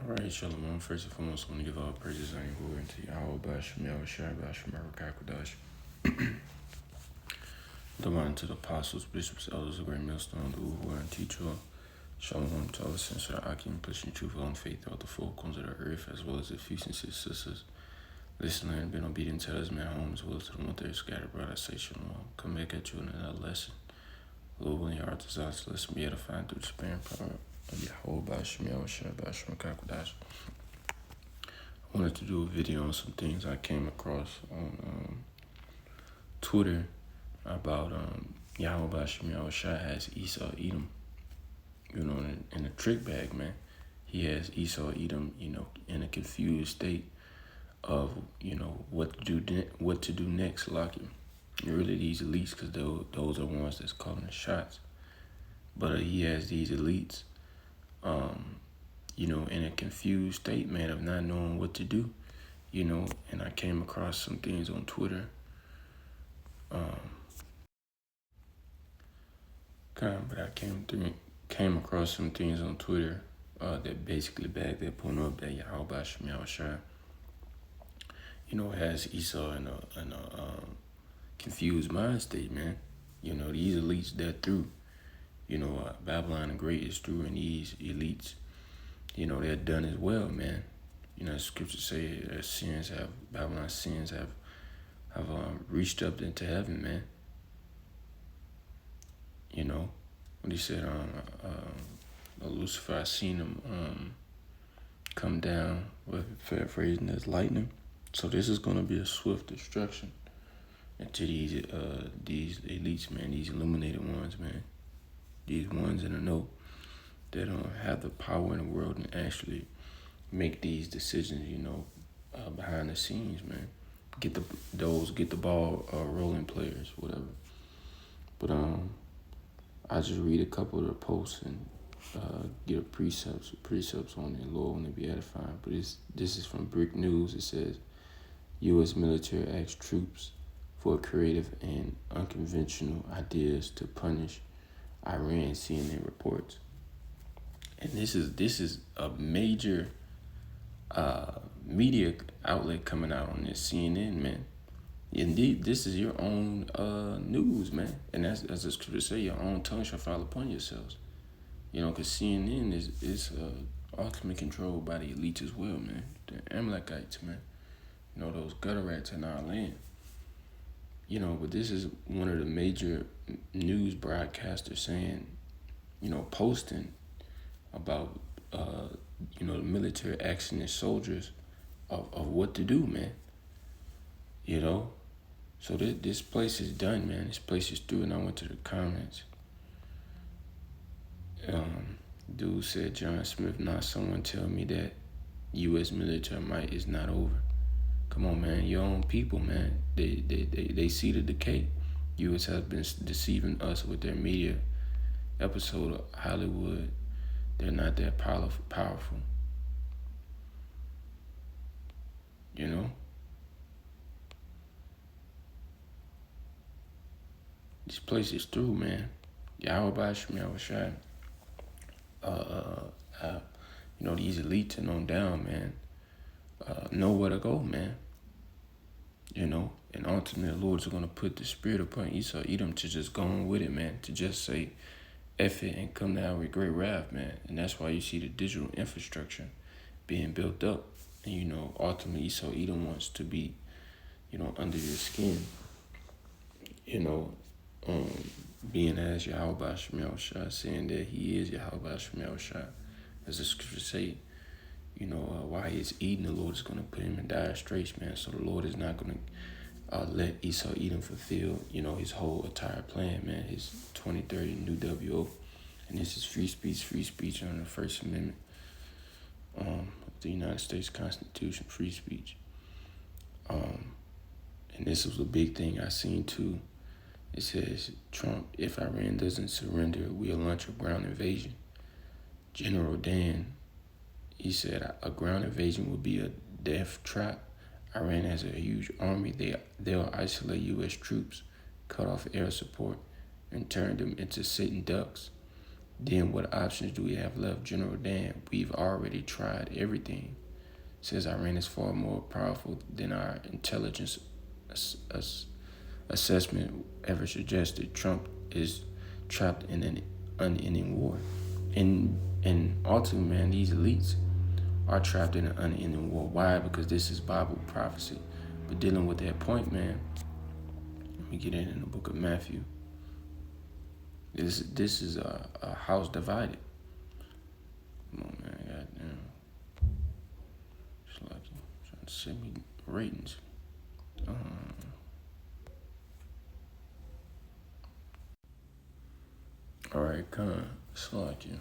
All right, Shalom. First and foremost, I want to give all praises and glory unto Yahweh, Bashem, Yahweh Shai, Bashem, Rakakadash. Divine to the apostles, bishops, elders, the great millstone, the Uhu, and teacher. Shalom to all the saints of the Akim, pushing truth and faith throughout the four corners of the earth, as well as the feast and sisters. Listening and being obedient to us, man, home, as well as to the one that is scattered abroad. I say Shalom. Come back at you in another lesson. Lord, when your heart desires, let's be edified through the spirit and power of Yahweh, Bashem, Yahweh Shai, Bashem, Rakakadash. I wanted to do a video on some things I came across on Twitter about Yahweh Bashem Yahweh Shai has Esau Edom, in a trick bag, man. He has Esau Edom, in a confused state of, what to do next, Lucky. Really these elites, because those are ones that's calling the shots. But he has these elites, in a confused state, man, of not knowing what to do, and I came across some things on Twitter. But I came across some things on Twitter that basically back that point up that Yahweh Bashem Yahweh Shai, has Esau in a confused mind state, man. These elites, they're through. Babylon the Great is through, and these elites, they're done as well, man. Scriptures say that Babylon's sins have reached up into heaven, man. When he said, Lucifer, I seen him come down, paraphrasing as lightning. So this is going to be a swift destruction into these elites, man, these illuminated ones, man. These ones in the know that have the power in the world and actually make these decisions, behind the scenes, man. Get the ball rolling players, whatever. But I just read a couple of the posts and get a precepts on it. Lord, when they be edifying. But this is from Brick News. It says, U.S. military asks troops for creative and unconventional ideas to punish Iran, CNN reports. And this is a major media outlet coming out on this, CNN, man. Indeed, this is your own news, man. And that's, as the scripture say, your own tongue shall fall upon yourselves. Because CNN is ultimately controlled by the elites as well, man. The Amalekites, man. Those gutter rats in our land. But this is one of the major news broadcasters saying, posting about, the military asking its soldiers of what to do, man. So this place is done, man. This place is through, and I went to the comments. Dude said, John Smith, not someone tell me that U.S. military might is not over. Come on, man. Your own people, man. They see the decay. U.S. has been deceiving us with their media episode of Hollywood. They're not that powerful. This place is through, man. Yahweh Bashem Yahweh Shai. These elites and on down, man. Know where to go, man. And ultimately the Lord's going to put the spirit upon Esau Edom to just go on with it, man. To just say F it and come down with great wrath, man. And that's why you see the digital infrastructure being built up. And, ultimately Esau Edom wants to be, under your skin. Being as Yahweh Bashem Yahweh Shai, saying that he is Yahweh Bashem Yahweh Shai. As the scriptures say, while he is eating, the Lord is going to put him in dire straits, man. So the Lord is not going to let Esau Edom fulfill, his whole entire plan, man. His 2030 new WO. And this is free speech under the First Amendment of the United States Constitution, free speech. And this was a big thing I seen too. It says, Trump, if Iran doesn't surrender, we'll launch a ground invasion. General Dan, he said a ground invasion would be a death trap. Iran has a huge army. They'll isolate U.S. troops, cut off air support, and turn them into sitting ducks. Then what options do we have left? General Dan, we've already tried everything. Says Iran is far more powerful than our intelligence assessment ever suggested. Trump is trapped in an unending war. And ultimately, man, these elites are trapped in an unending war. Why? Because this is Bible prophecy. But dealing with that point, man, let me get in the book of Matthew. This is a house divided. Come on, man, goddamn. It's like trying to send me ratings. All right, it's like you.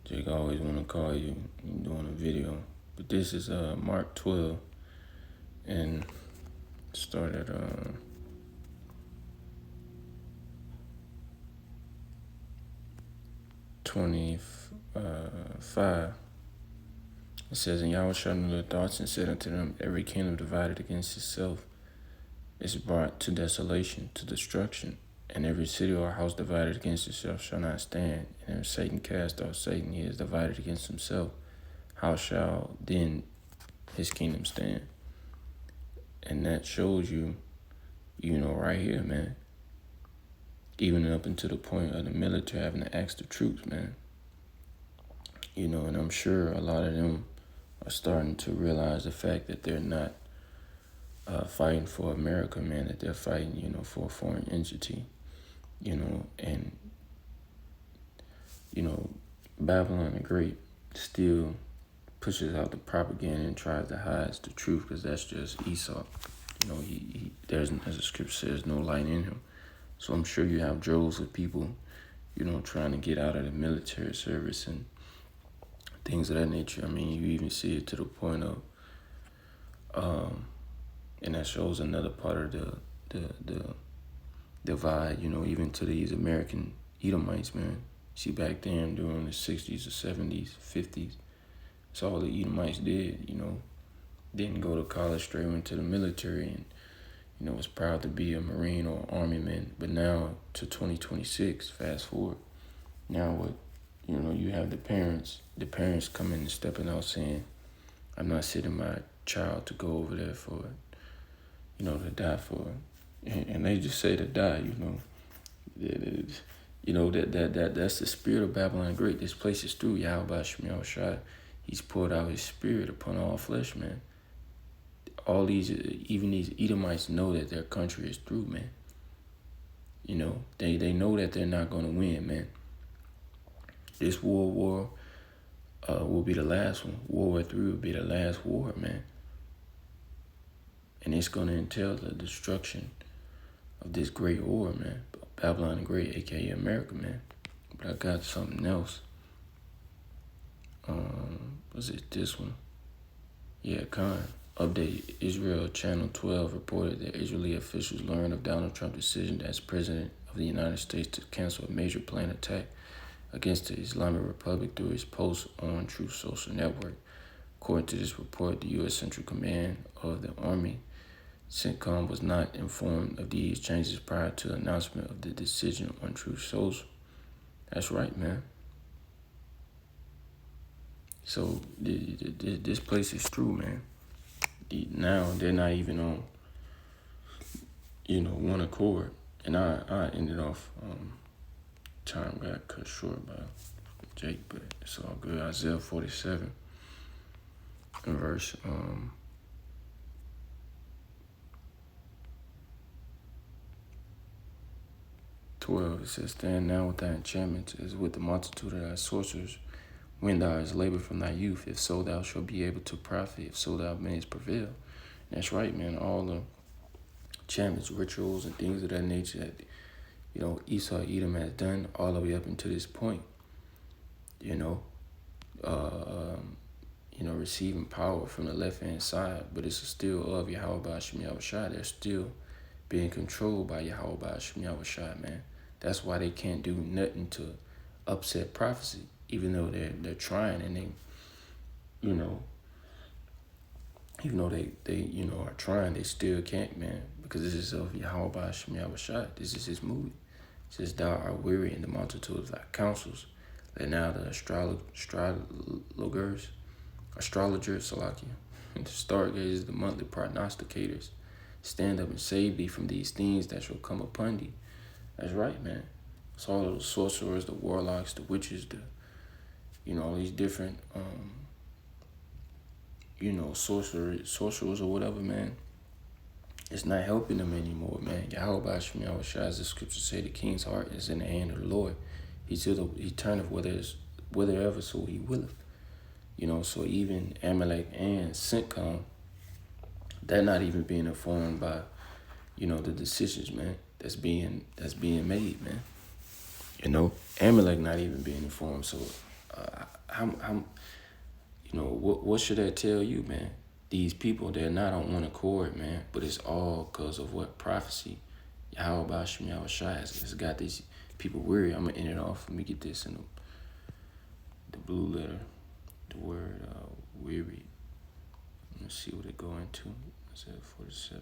Jake always want to call you doing a video, but this is Mark 12, and start at 25. It says, and Yahweh knew their thoughts and said unto them, every kingdom divided against itself is brought to desolation, to destruction. And every city or house divided against itself shall not stand. And if Satan cast out Satan, he is divided against himself. How shall then his kingdom stand? And that shows you, right here, man. Even up until the point of the military having to ask the troops, man. And I'm sure a lot of them are starting to realize the fact that they're not fighting for America, man, that they're fighting, for a foreign entity, and, Babylon the Great still pushes out the propaganda and tries to hide the truth because that's just Esau. There's, as the scripture says, no light in him. So I'm sure you have droves of people, trying to get out of the military service and things of that nature. I mean, you even see it to the point of, and that shows another part of the divide, even to these American Edomites, man. See, back then during the 60s or 70s, 50s, that's all the Edomites did, didn't go to college, straight went to the military and, was proud to be a Marine or Army man. But now to 2026, fast forward, now what, you have the parents coming and stepping out saying, I'm not sending my child to go over there for, to die for. And they just say to die, that's the spirit of Babylon Great. This place is through Yahweh Shemiel Shai. He's poured out his spirit upon all flesh, man. All these, even these Edomites know that their country is through, man. They know that they're not going to win, man. This war will be the last one. World War III will be the last war, man. And it's going to entail the destruction of this great war, man. Babylon the Great, a.k.a. America, man. But I got something else. Was it this one? Yeah, Khan. Update. Israel Channel 12 reported that Israeli officials learned of Donald Trump's decision as president of the United States to cancel a major planned attack against the Islamic Republic through his post on Truth Social Network. According to this report, the U.S. Central Command of the Army, CENTCOM, was not informed of these changes prior to the announcement of the decision on Truth Social. That's right, man. So this place is true, man. Now they're not even on, one accord. And I ended off, time got cut short by Jake, but it's all good. Isaiah 47, in verse 12, it says, stand now with thy enchantments as with the multitude of thy sorcerers, when thou hast labored from thy youth, if so thou shalt be able to profit, if so thou mayest prevail. And that's right, man. All the enchantments, rituals, and things of that nature that, Esau, Edom has done all the way up until this point, receiving power from the left-hand side, but it's still of Yahweh Shemiel Shai. They're still being controlled by Yahweh Shemiel Shai, man. That's why they can't do nothing to upset prophecy, even though they're trying, and they, even though they are trying, they still can't, man, because this is of Yahweh Shemiel Shai. This is his movie. It says, thou art weary in the multitude of thy counsels, Let now the astrologers, Salakia, and the stargazers, the monthly prognosticators, stand up and save thee from these things that shall come upon thee. That's right, man. It's all of the sorcerers, the warlocks, the witches, all these different, sorcerers or whatever, man. It's not helping them anymore, man. Yahweh Shem Yahushua, as the scriptures say, the king's heart is in the hand of the Lord. He turneth whithersoever so he willeth. So even Amalek and Sitcom, they're not even being informed by, the decisions, man, that's being made, man. Amalek not even being informed. So, what should that tell you, man? These people, they're not on one accord, man, but it's all because of what prophecy. Yahweh Shem Yahushua has got these people weary. I'm gonna end it off. Let me get this in the blue letter. The word wearied. Let's see what it go into. It's at 47.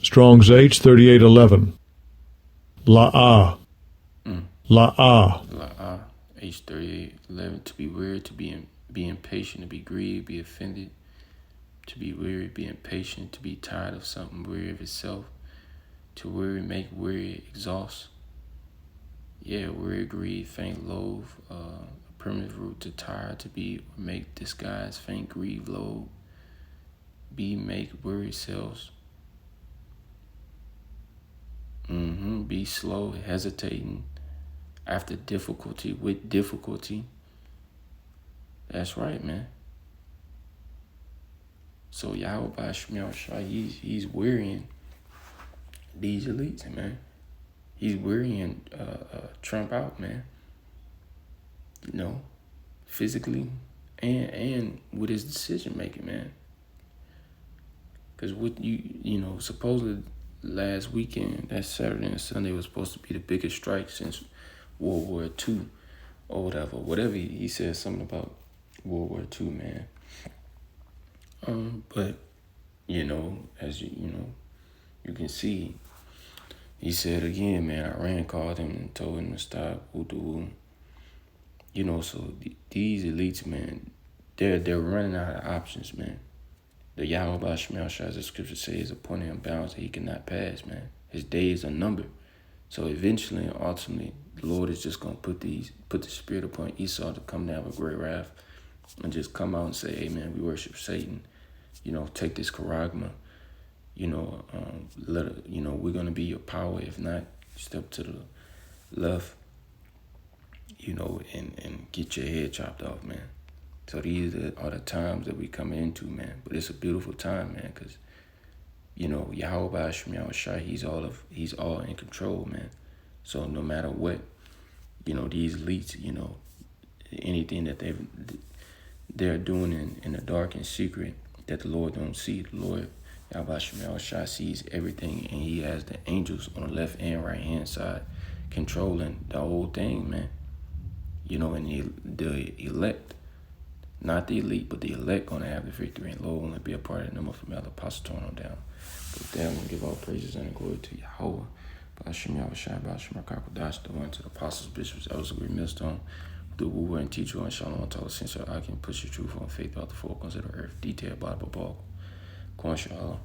Strong's H3811. La'ah. La'ah. La'ah. H3811. To be weary, to be impatient, to be grieved, be offended, to be weary, be impatient, to be tired of something, weary of itself, to weary, make weary, exhaust. Yeah, weary, grieve, faint, loathe, a primitive root to tire, to be, make, disguise, faint, grieve, loathe, be, make, weary, selves. Be slow, hesitating, after difficulty, with difficulty. That's right, man. So Yahweh Shem Yahushua, he's wearying these elites, man. He's wearying Trump out, man. Physically and with his decision making, man. Because what supposedly last weekend, that Saturday and Sunday was supposed to be the biggest strike since World War II or whatever. Whatever he said something about World War II, man. But as you can see, he said again, man, Iran called him and told him to stop. So these elites, man, they're running out of options, man. The Yahweh Shem Yahushua, as the scripture says, appointed him bounds that he cannot pass, man. His days are numbered. So eventually and ultimately, the Lord is just gonna put the spirit upon Esau to come down with great wrath and just come out and say, hey man, we worship Satan. Take this charagma. We're gonna be your power. If not, step to the left, and get your head chopped off, man. So these are the times that we coming into, man. But it's a beautiful time, man, because Yahweh Shem Yahushua, he's all in control, man. So no matter what, these elites, anything that they're doing in the dark and secret that the Lord don't see, the Lord Yahweh Shem Yahushua sees everything, and he has the angels on the left and right hand side controlling the whole thing, man. And the elect, not the elite, but the elect gonna have the victory, and Lord will be a part of the number from Elder Apostle torn on down. But with that, I'm gonna give all praises and glory to Yahweh. Ba'ashem Yahushua, Ba'ashem HaKakodash, the one to the apostles, bishops, elders, agree, millstone, the wooer and teacher, and shalom to all the saints, so I can push your truth on faith out the four corners of the earth, detailed Bible, Paul. Shalom.